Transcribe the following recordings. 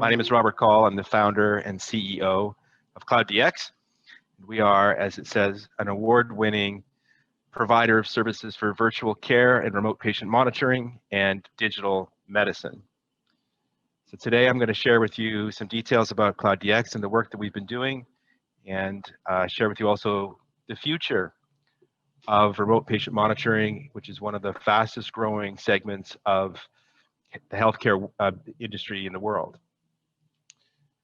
My name is Robert Kaul. I'm the founder and CEO of Cloud DX. We are, as it says, an award-winning provider of services for virtual care and remote patient monitoring and digital medicine. So today I'm going to share with you some details about Cloud DX and the work that we've been doing, and share with you also the future of remote patient monitoring, which is one of the fastest growing segments of the healthcare industry in the world.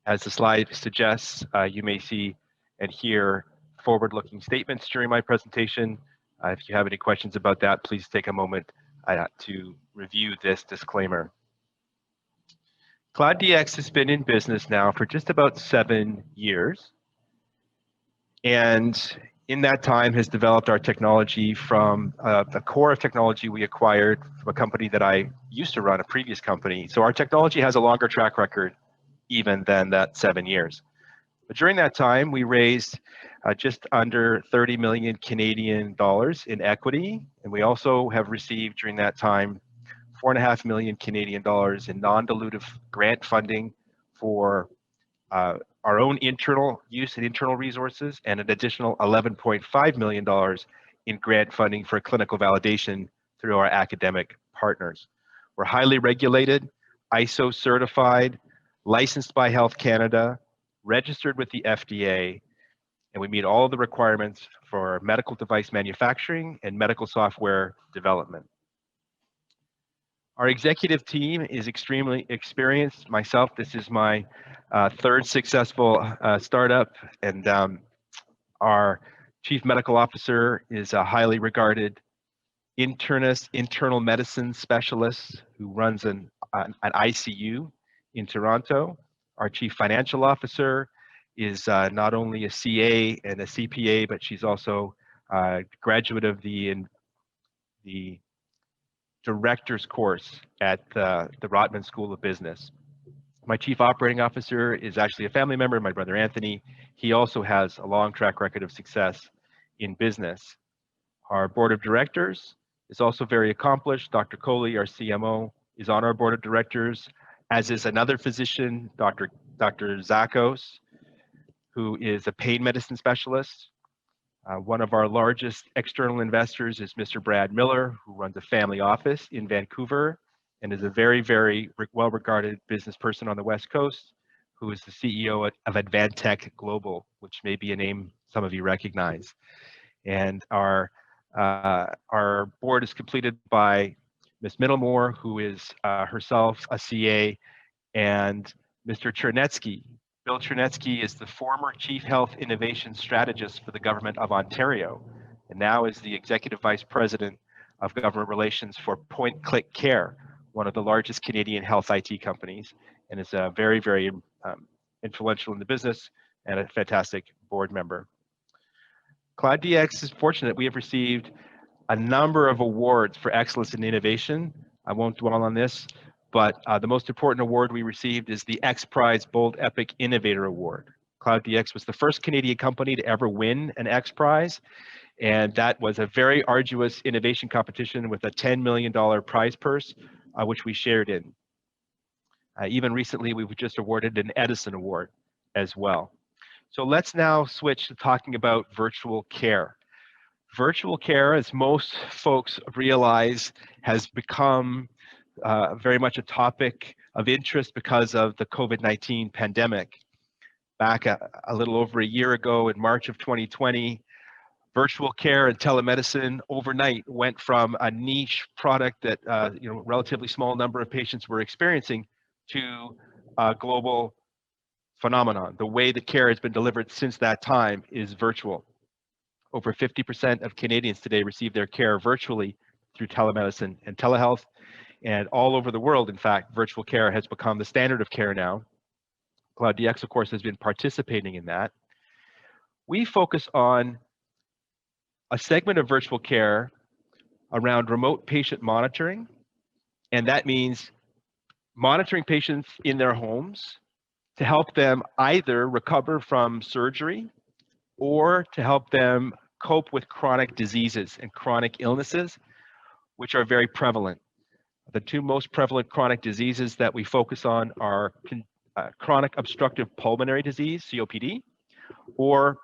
As the slide suggests, you may see and hear forward-looking statements during my presentation. If you have any questions about that, please take a moment to review this disclaimer. Cloud DX has been in business now for just about 7 years, and in that time has developed our technology from the core of technology we acquired from a company that I used to run, a previous company. So our technology has a longer track record even than that 7 years. But during that time, we raised just under 30 million Canadian dollars in equity, and we also have received during that time 4.5 million Canadian dollars in non-dilutive grant funding for our own internal use and internal resources, and an additional $11.5 million in grant funding for clinical validation through our academic partners. We're highly regulated, ISO certified, licensed by Health Canada, registered with the FDA, and we meet all of the requirements for medical device manufacturing and medical software development. Our executive team is extremely experienced. Myself, this is my third successful startup, and our Chief Medical Officer is a highly regarded internist, internal medicine specialist who runs an ICU in Toronto. Our Chief Financial Officer is not only a CA and a CPA, but she's also a graduate of the director's course at the Rotman School of Business. My Chief Operating Officer is actually a family member, my brother Anthony. He also has a long track record of success in business. Our board of directors is also very accomplished. Dr. Kaul, our CMO, is on our board of directors, as is another physician, Dr. Zakos, who is a pain medicine specialist. One of our largest external investors is Mr. Brad Miller, who runs a family office in Vancouver and is a very, very well-regarded business person on the West Coast, who is the CEO of Advantech Global, which may be a name some of you recognize. And our board is completed by Ms. Middlemore, who is herself a CA, and Mr. Chernetsky. Bill Chernetsky is the former Chief Health Innovation Strategist for the Government of Ontario, and now is the Executive Vice President of Government Relations for Point Click Care, one of the largest Canadian health IT companies, and is very, very influential in the business and a fantastic board member. Cloud DX is fortunate. We have received a number of awards for excellence in innovation. I won't dwell on this, but the most important award we received is the X Prize Bold Epic Innovator Award. Cloud DX was the first Canadian company to ever win an X Prize, and that was a very arduous innovation competition with a $10 million prize purse, which we shared in. Even recently, we were just awarded an Edison Award as well. So let's now switch to talking about virtual care. Virtual care, as most folks realize, has become very much a topic of interest because of the COVID-19 pandemic. Back a little over a year ago, in March of 2020, virtual care and telemedicine overnight went from a niche product that relatively small number of patients were experiencing to a global phenomenon. The way that care has been delivered since that time is virtual. Over 50% of Canadians today receive their care virtually through telemedicine and telehealth. And all over the world, in fact, virtual care has become the standard of care now. Cloud DX, of course, has been participating in that. We focus on a segment of virtual care around remote patient monitoring, and that means monitoring patients in their homes to help them either recover from surgery or to help them cope with chronic diseases and chronic illnesses, which are very prevalent. The two most prevalent chronic diseases that we focus on are chronic obstructive pulmonary disease, COPD, or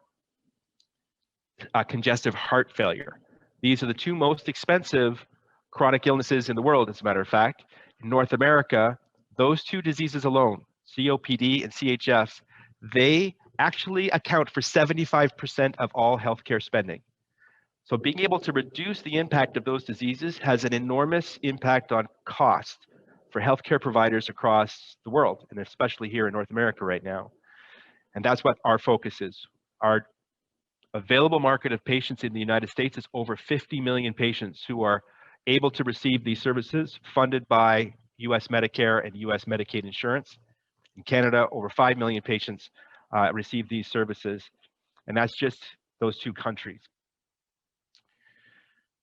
congestive heart failure. These are the two most expensive chronic illnesses in the world, as a matter of fact. In North America, those two diseases alone, COPD and CHF, they actually account for 75% of all healthcare spending. So being able to reduce the impact of those diseases has an enormous impact on cost for healthcare providers across the world, and especially here in North America right now. And that's what our focus is. Our available market of patients in the United States is over 50 million patients who are able to receive these services funded by US Medicare and US Medicaid insurance. In Canada, over 5 million patients receive these services, and that's just those two countries.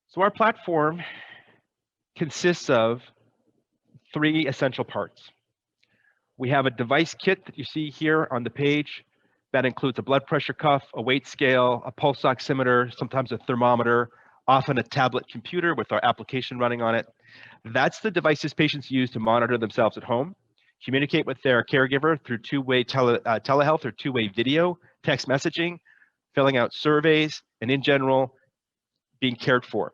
So our platform consists of three essential parts. We have a device kit that you see here on the page that includes a blood pressure cuff, a weight scale, a pulse oximeter, sometimes a thermometer, often a tablet computer with our application running on it. That's the devices patients use to monitor themselves at home, communicate with their caregiver through two-way telehealth or two-way video, text messaging, filling out surveys, and in general, being cared for.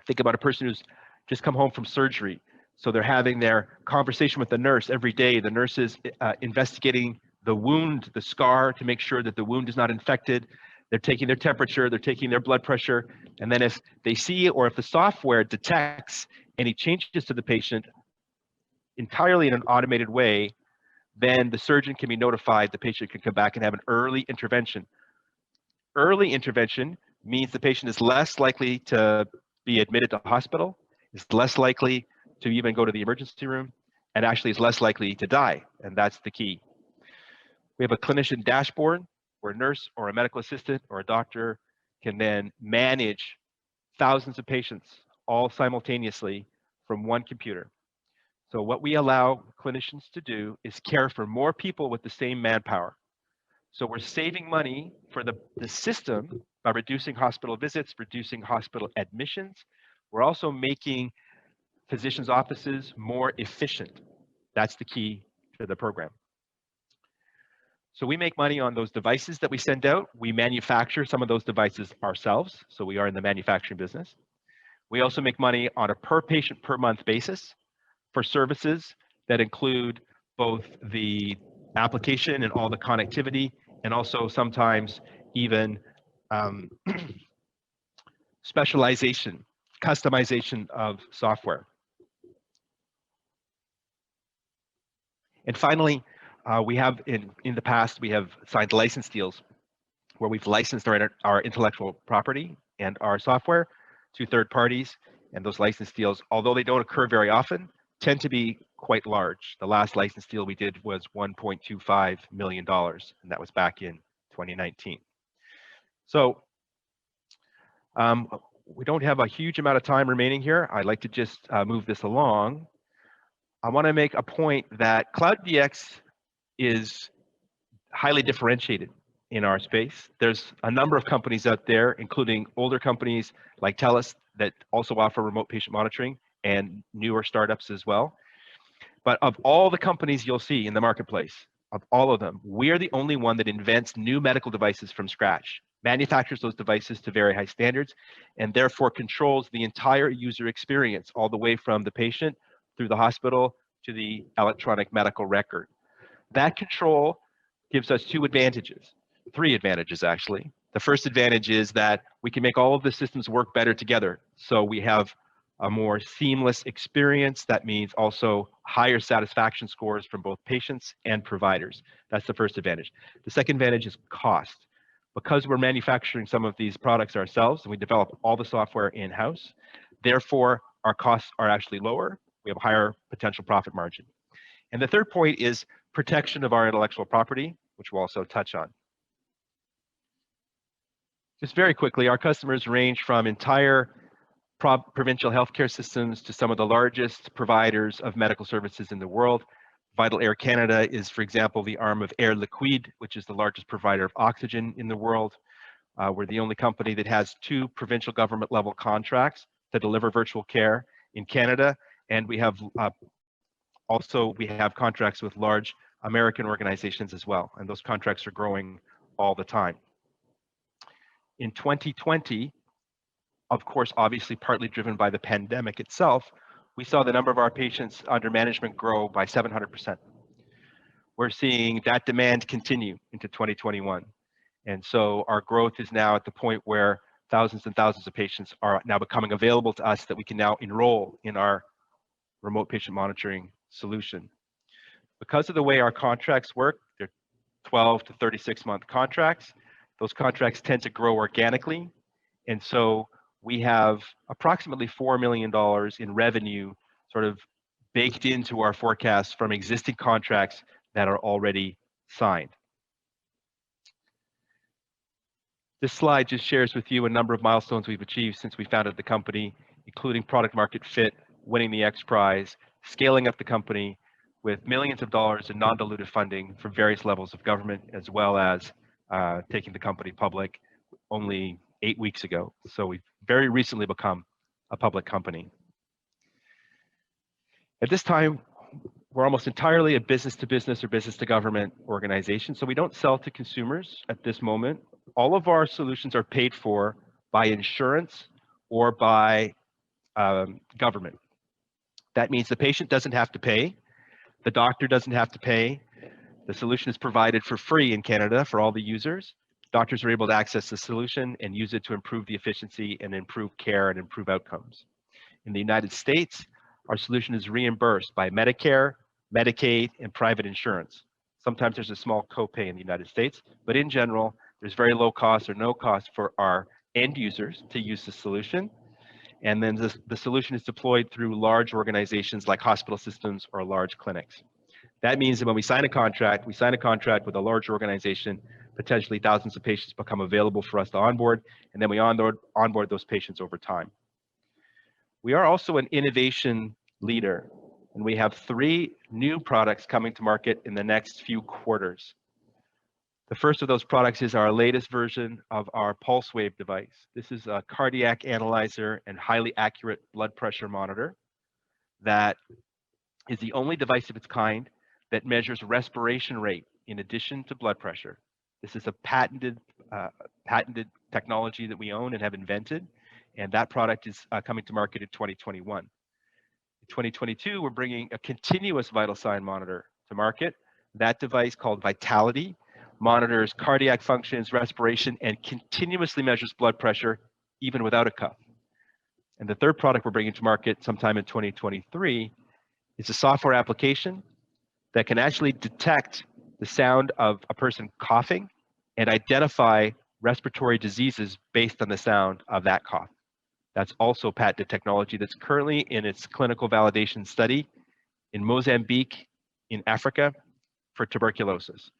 Think about a person who's just come home from surgery. So they're having their conversation with the nurse every day. The nurse is investigating the wound, the scar, to make sure that the wound is not infected. They're taking their temperature, they're taking their blood pressure, and then if they see or if the software detects any changes to the patient entirely in an automated way, then the surgeon can be notified, the patient can come back and have an early intervention. Early intervention means the patient is less likely to be admitted to hospital, is less likely to even go to the emergency room, and actually is less likely to die, and that's the key. We have a clinician dashboard where a nurse or a medical assistant or a doctor can then manage thousands of patients all simultaneously from one computer. So what we allow clinicians to do is care for more people with the same manpower. So we're saving money for the system by reducing hospital visits, reducing hospital admissions. We're also making physicians' offices more efficient. That's the key to the program. So we make money on those devices that we send out. We manufacture some of those devices ourselves, so we are in the manufacturing business. We also make money on a per patient per month basis for services that include both the application and all the connectivity, and also sometimes even specialization, customization of software. And finally, we have in the past, we have signed license deals where we've licensed our intellectual property and our software to third parties. And those license deals, although they don't occur very often, tend to be quite large. The last license deal we did was $1.25 million, and that was back in 2019. So we don't have a huge amount of time remaining here. I'd like to just move this along. I want to make a point that Cloud DX is highly differentiated in our space. There's a number of companies out there, including older companies like TELUS that also offer remote patient monitoring, and newer startups as well. But of all the companies you'll see in the marketplace, of all of them, we're the only one that invents new medical devices from scratch, manufactures those devices to very high standards, and therefore controls the entire user experience all the way from the patient through the hospital to the electronic medical record. That control gives us three advantages actually. The first advantage is that we can make all of the systems work better together. So we have a more seamless experience. That means also higher satisfaction scores from both patients and providers. That's the first advantage. The second advantage is cost. Because we're manufacturing some of these products ourselves and we develop all the software in-house, therefore our costs are actually lower. We have a higher potential profit margin. And the third point is protection of our intellectual property, which we'll also touch on. Just very quickly, our customers range from entire provincial healthcare systems to some of the largest providers of medical services in the world. Vital Air Canada is, for example, the arm of Air Liquide, which is the largest provider of oxygen in the world. We're the only company that has 2 provincial government level contracts to deliver virtual care in Canada. And we have we have contracts with large American organizations as well, and those contracts are growing all the time. In 2020, of course, obviously partly driven by the pandemic itself, we saw the number of our patients under management grow by 700%. We're seeing that demand continue into 2021. And so our growth is now at the point where thousands and thousands of patients are now becoming available to us that we can now enroll in our remote patient monitoring solution. Because of the way our contracts work, they're 12 to 36-month contracts. Those contracts tend to grow organically. And so we have approximately $4 million in revenue sort of baked into our forecast from existing contracts that are already signed. This slide just shares with you a number of milestones we've achieved since we founded the company, including product market fit, winning the X Prize, scaling up the company with millions of dollars in non-dilutive funding from various levels of government, as well as taking the company public only 8 weeks ago. So we've very recently become a public company. At this time, we're almost entirely a business-to-business or business-to-government organization, so we don't sell to consumers at this moment. All of our solutions are paid for by insurance or by government. That means the patient doesn't have to pay, the doctor doesn't have to pay, the solution is provided for free in Canada for all the users. Doctors are able to access the solution and use it to improve the efficiency and improve care and improve outcomes. In the United States, our solution is reimbursed by Medicare, Medicaid, and private insurance. Sometimes there's a small copay in the United States, but in general, there's very low cost or no cost for our end users to use the solution. And then the solution is deployed through large organizations like hospital systems or large clinics. That means that when we sign a contract with a large organization, potentially thousands of patients become available for us to onboard, and then we onboard those patients over time. We are also an innovation leader, and we have 3 new products coming to market in the next few quarters. The first of those products is our latest version of our pulse wave device. This is a cardiac analyzer and highly accurate blood pressure monitor that is the only device of its kind that measures respiration rate in addition to blood pressure. This is a patented technology that we own and have invented, and that product is coming to market in 2021. In 2022, we're bringing a continuous vital sign monitor to market. That device, called Vitality, monitors cardiac functions, respiration, and continuously measures blood pressure even without a cuff. And the third product we're bringing to market sometime in 2023 is a software application that can actually detect the sound of a person coughing and identify respiratory diseases based on the sound of that cough. That's also patented technology that's currently in its clinical validation study in Mozambique, in Africa, for tuberculosis.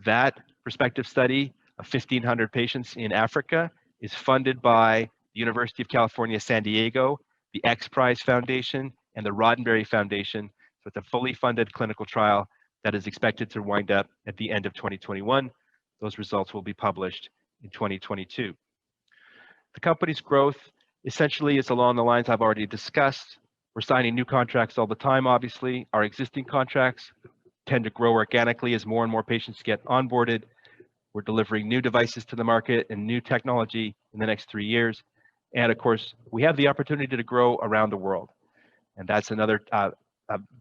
That prospective study of 1,500 patients in Africa is funded by the University of California, San Diego, the X Prize Foundation, and the Roddenberry Foundation. So it's a fully funded clinical trial that is expected to wind up at the end of 2021. Those results will be published in 2022. The company's growth essentially is along the lines I've already discussed. We're signing new contracts all the time, obviously. Our existing contracts tend to grow organically as more and more patients get onboarded. We're delivering new devices to the market and new technology in the next 3 years. And of course, we have the opportunity to grow around the world. And that's another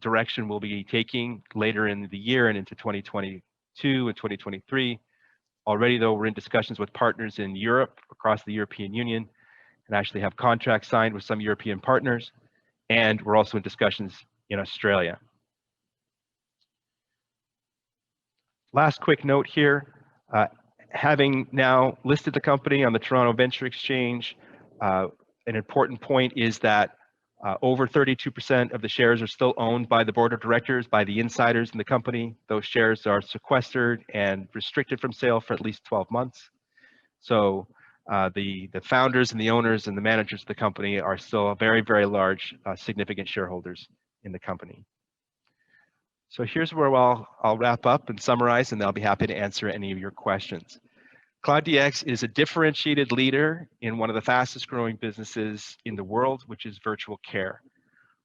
direction we'll be taking later in the year and into 2022 and 2023. Already, though, we're in discussions with partners in Europe, across the European Union, and actually have contracts signed with some European partners. And we're also in discussions in Australia. Last quick note here, having now listed the company on the Toronto Venture Exchange, an important point is that over 32% of the shares are still owned by the board of directors, by the insiders in the company. Those shares are sequestered and restricted from sale for at least 12 months. So the founders and the owners and the managers of the company are still very, very large, significant shareholders in the company. So here's where I'll wrap up and summarize, and I'll be happy to answer any of your questions. Cloud DX is a differentiated leader in one of the fastest growing businesses in the world, which is virtual care.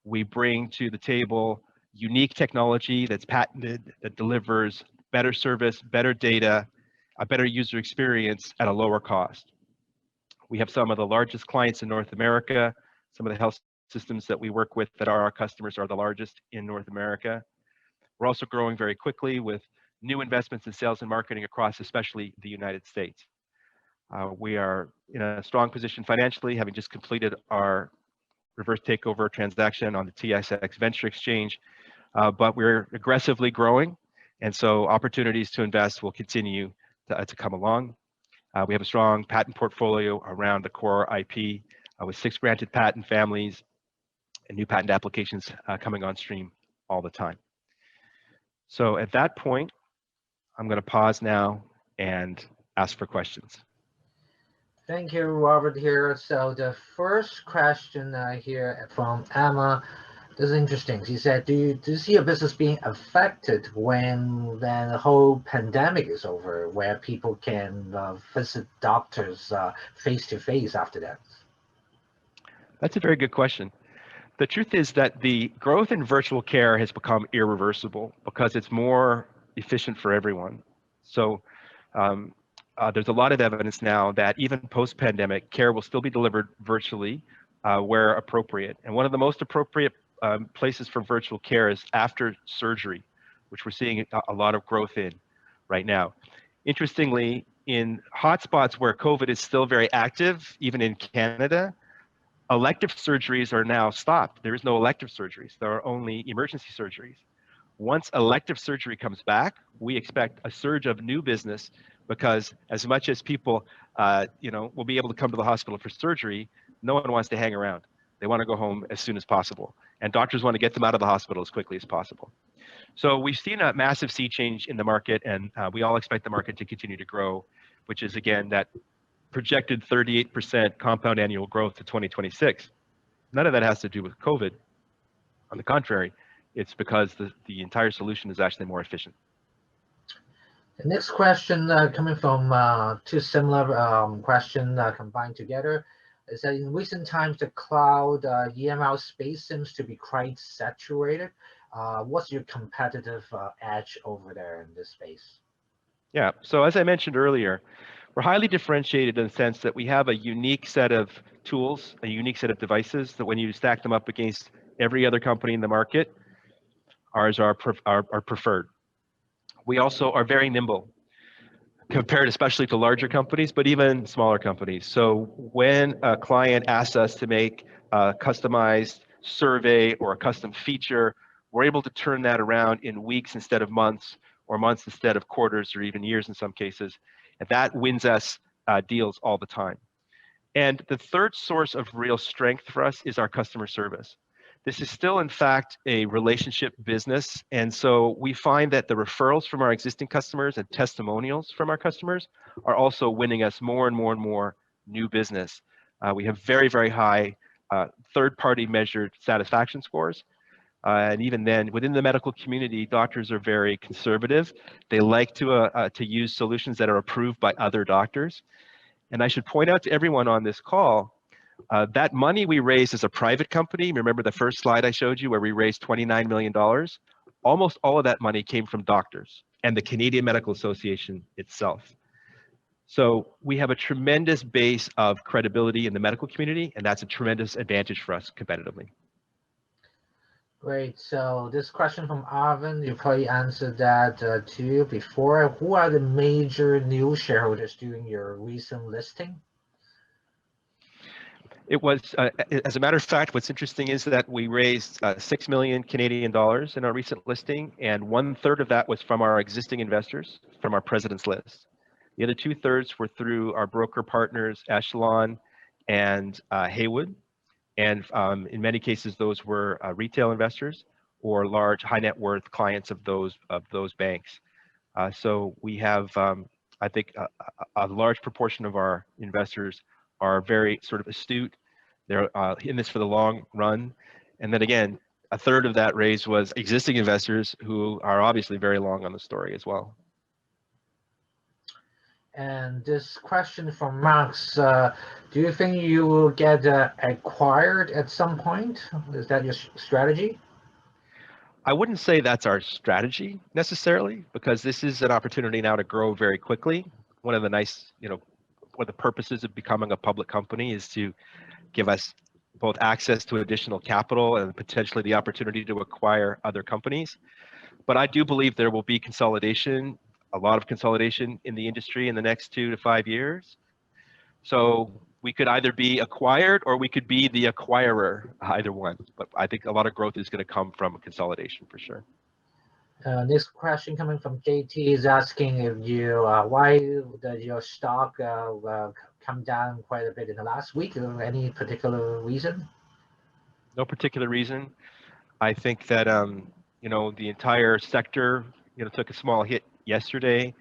We bring to the table unique technology that's patented, that delivers better service, better data, a better user experience at a lower cost. We have some of the largest clients in North America. Some of the health systems that we work with that are our customers are the largest in North America. We're also growing very quickly with new investments in sales and marketing across especially the United States. We are in a strong position financially, having just completed our reverse takeover transaction on the TSXV Venture Exchange, but we're aggressively growing, and so opportunities to invest will continue to come along. We have a strong patent portfolio around the core IP with 6 granted patent families and new patent applications coming on stream all the time. So at that point, I'm going to pause now and ask for questions. Thank you, Robert, here. So the first question here from Emma, this is interesting. She said, do you see your business being affected when the whole pandemic is over, where people can visit doctors face-to-face after that? That's a very good question. The truth is that the growth in virtual care has become irreversible because it's more efficient for everyone. So there's a lot of evidence now that even post-pandemic, care will still be delivered virtually where appropriate. And one of the most appropriate places for virtual care is after surgery, which we're seeing a lot of growth in right now. Interestingly, in hotspots where COVID is still very active, even in Canada, elective surgeries are now stopped. There is no elective surgeries. There are only emergency surgeries. Once elective surgery comes back, we expect a surge of new business because as much as people, will be able to come to the hospital for surgery, no one wants to hang around. They want to go home as soon as possible. And doctors want to get them out of the hospital as quickly as possible. So we've seen a massive sea change in the market, and we all expect the market to continue to grow, which is, again, that projected 38% compound annual growth to 2026. None of that has to do with COVID. On the contrary, it's because the entire solution is actually more efficient. The next question coming from 2 similar questions combined together is that in recent times, the cloud EMR space seems to be quite saturated. What's your competitive edge over there in this space? Yeah, so as I mentioned earlier, we're highly differentiated in the sense that we have a unique set of tools, a unique set of devices that when you stack them up against every other company in the market, ours are preferred. We also are very nimble compared especially to larger companies, but even smaller companies. So when a client asks us to make a customized survey or a custom feature, we're able to turn that around in weeks instead of months, or months instead of quarters, or even years in some cases. And that wins us deals all the time. And the third source of real strength for us is our customer service. This is still, in fact, a relationship business. And so we find that the referrals from our existing customers and testimonials from our customers are also winning us more and more and more new business. We have very, very high third-party measured satisfaction scores. And even then, within the medical community, doctors are very conservative. They like to use solutions that are approved by other doctors. And I should point out to everyone on this call, that money we raised as a private company, remember the first slide I showed you where we raised $29 million? Almost all of that money came from doctors and the Canadian Medical Association itself. So we have a tremendous base of credibility in the medical community, and that's a tremendous advantage for us competitively. Great. So this question from Arvin, you probably answered that to you before. Who are the major new shareholders during your recent listing? It was, as a matter of fact, what's interesting is that we raised 6 million Canadian dollars in our recent listing, and 1/3 of that was from our existing investors, from our president's list. The other 2/3 were through our broker partners, Echelon and Haywood. And in many cases, those were retail investors or large high net worth clients of those banks. So we have, I think, a large proportion of our investors are very sort of astute. They're in this for the long run. And then again, 1/3 of that raise was existing investors who are obviously very long on the story as well. And this question from Max, do you think you will get acquired at some point? Is that your strategy? I wouldn't say that's our strategy necessarily, because this is an opportunity now to grow very quickly. One of the nice, one of the purposes of becoming a public company is to give us both access to additional capital and potentially the opportunity to acquire other companies. But I do believe there will be consolidation, a lot of consolidation in the industry in the next 2 to 5 years. So we could either be acquired or we could be the acquirer, either one. But I think a lot of growth is going to come from consolidation for sure. This question coming from JT is asking if why did your stock come down quite a bit in the last week? Any particular reason? No particular reason. I think that the entire sector took a small hit yesterday.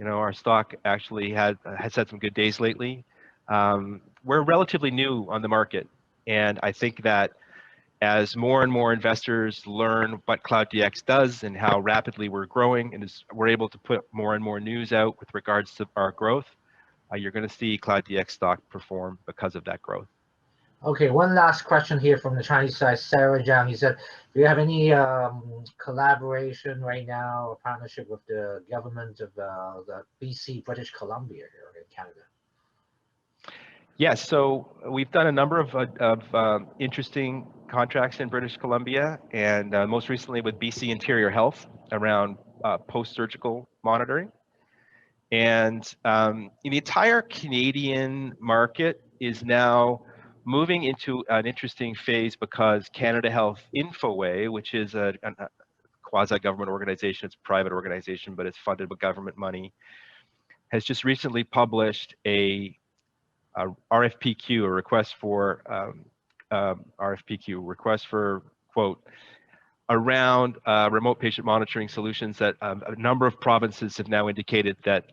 Our stock actually has had some good days lately. We're relatively new on the market, and I think that as more and more investors learn what Cloud DX does and how rapidly we're growing, and as we're able to put more and more news out with regards to our growth, you're going to see Cloud DX stock perform because of that growth. Okay, one last question here from the Chinese side, Sarah Zhang. He said, do you have any collaboration right now or partnership with the government of the BC, British Columbia here in Canada? Yes, so we've done a number of interesting contracts in British Columbia, and most recently with BC Interior Health around post-surgical monitoring. And the entire Canadian market is now moving into an interesting phase because Canada Health Infoway, which is a quasi-government organization, it's a private organization, but it's funded with government money, has just recently published a RFPQ, a request for RFPQ, request for quote, around remote patient monitoring solutions that a number of provinces have now indicated that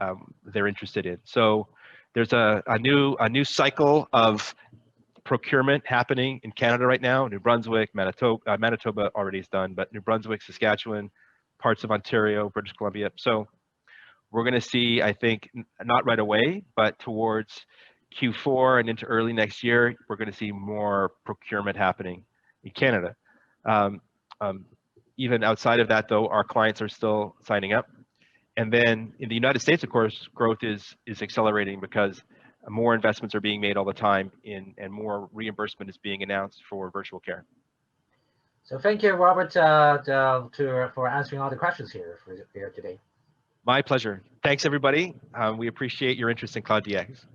they're interested in. So there's a new cycle of procurement happening in Canada right now. New Brunswick, Manitoba already is done, but New Brunswick, Saskatchewan, parts of Ontario, British Columbia. So we're going to see, I think, not right away, but towards Q4 and into early next year, we're going to see more procurement happening in Canada. Even outside of that, though, our clients are still signing up. And then in the United States, of course, growth is accelerating because more investments are being made all the time and more reimbursement is being announced for virtual care. So thank you, Robert, for answering all the questions here today. My pleasure. Thanks, everybody. We appreciate your interest in Cloud DX.